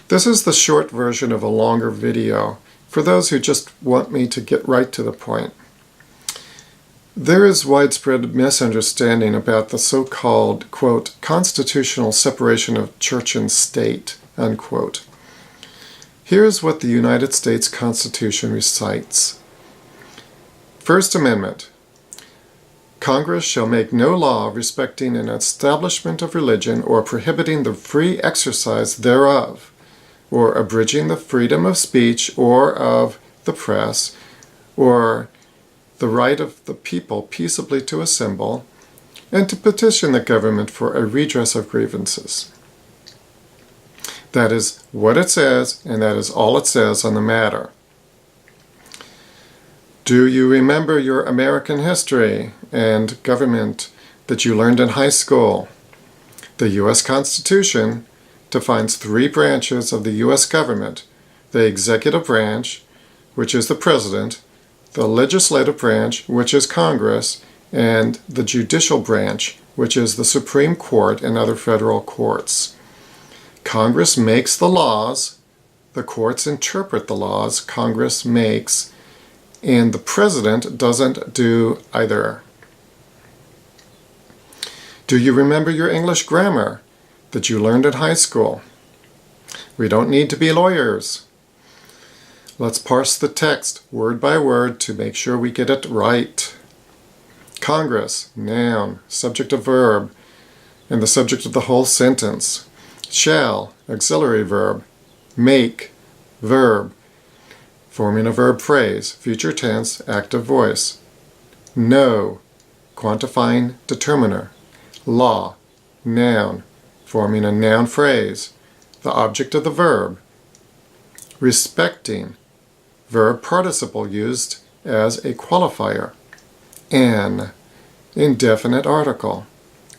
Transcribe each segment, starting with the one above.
This is the short version of a longer video for those who just want me to get right to the point. There is widespread misunderstanding about the so-called, quote, constitutional separation of church and state, unquote. Here's what the United States Constitution recites. First Amendment. Congress shall make no law respecting an establishment of religion or prohibiting the free exercise thereof, or abridging the freedom of speech or of the press, or the right of the people peaceably to assemble, and to petition the government for a redress of grievances. That is what it says, and that is all it says on the matter. Do you remember your American history and government that you learned in high school? The U.S. Constitution defines three branches of the U.S. government: the executive branch, which is the president, the legislative branch, which is Congress, and the judicial branch, which is the Supreme Court and other federal courts. Congress makes the laws, the courts interpret the laws Congress makes, and the president doesn't do either. Do you remember your English grammar that you learned in high school? We don't need to be lawyers. Let's parse the text word by word to make sure we get it right. Congress, noun, subject of verb, and the subject of the whole sentence. Shall, auxiliary verb. Make, verb, forming a verb phrase, future tense, active voice. No, quantifying determiner. Law, noun, forming a noun phrase, the object of the verb. Respecting, verb participle used as a qualifier. An, indefinite article.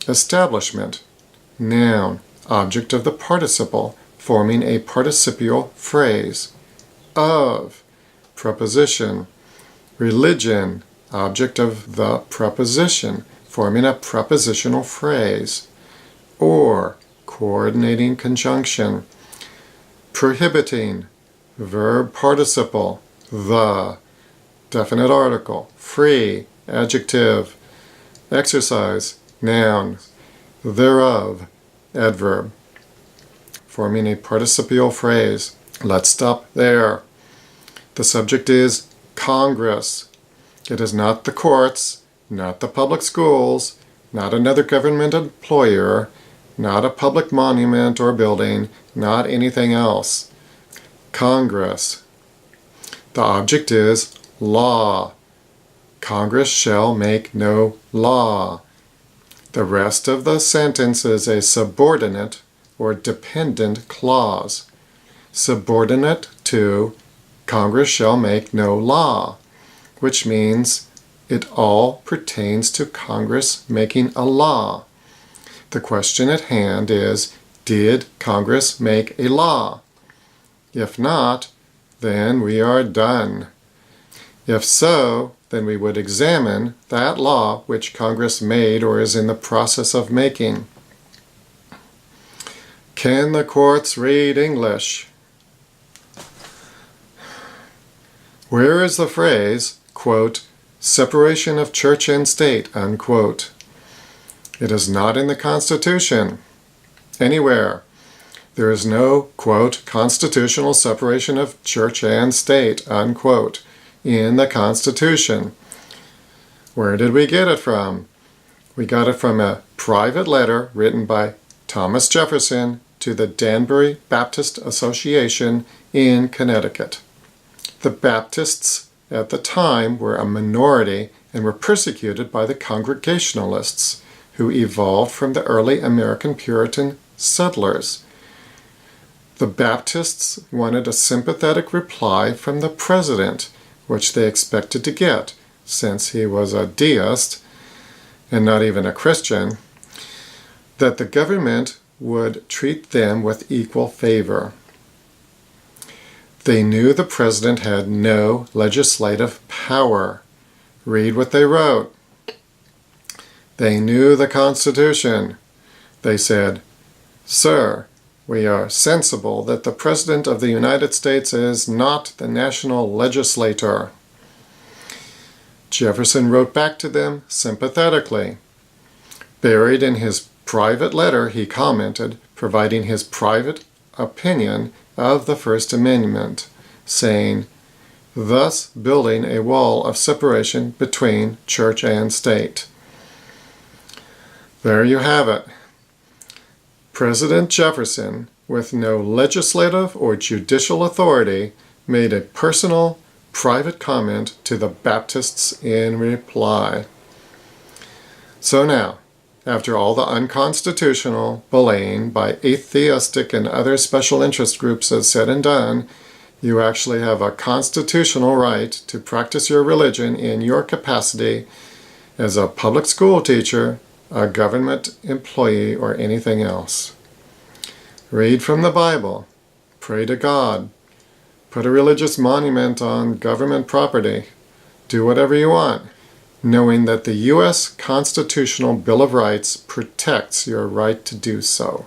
Establishment, noun, object of the participle, forming a participial phrase. Of, preposition. Religion, object of the preposition, forming a prepositional phrase. Or, coordinating conjunction. Prohibiting, verb participle, the, definite article. Free, adjective. Exercise, noun. Thereof, adverb, forming a participial phrase. Let's stop there. The subject is Congress. It is not the courts, not the public schools, not another government employer, not a public monument or building, not anything else. Congress. The object is law. Congress shall make no law. The rest of the sentence is a subordinate or dependent clause. Subordinate to Congress shall make no law, which means it all pertains to Congress making a law. The question at hand is, did Congress make a law? If not, then we are done. If so, then we would examine that law which Congress made or is in the process of making. Can the courts read English? Where is the phrase, quote, separation of church and state, unquote? It is not in the Constitution. Anywhere. There is no, quote, constitutional separation of church and state, unquote, in the Constitution. Where did we get it from? We got it from a private letter written by Thomas Jefferson to the Danbury Baptist Association in Connecticut. The Baptists at the time were a minority and were persecuted by the Congregationalists, who evolved from the early American Puritan settlers. The Baptists wanted a sympathetic reply from the president, which they expected to get, since he was a deist and not even a Christian, that the government would treat them with equal favor. They knew the president had no legislative power. Read what they wrote. They knew the Constitution. They said, "Sir, We are sensible that the President of the United States is not the national legislator. Jefferson wrote back to them sympathetically. Buried in his private letter, he commented, providing his private opinion of the First Amendment, saying, thus building a wall of separation between church and state. There you have it. President Jefferson, with no legislative or judicial authority, made a personal, private comment to the Baptists in reply. So now, after all the unconstitutional bullying by atheistic and other special interest groups is said and done, you actually have a constitutional right to practice your religion in your capacity as a public school teacher, a government employee, or anything else. Read from the Bible. Pray to God. Put a religious monument on government property. Do whatever you want, knowing that the U.S. Constitutional Bill of Rights protects your right to do so.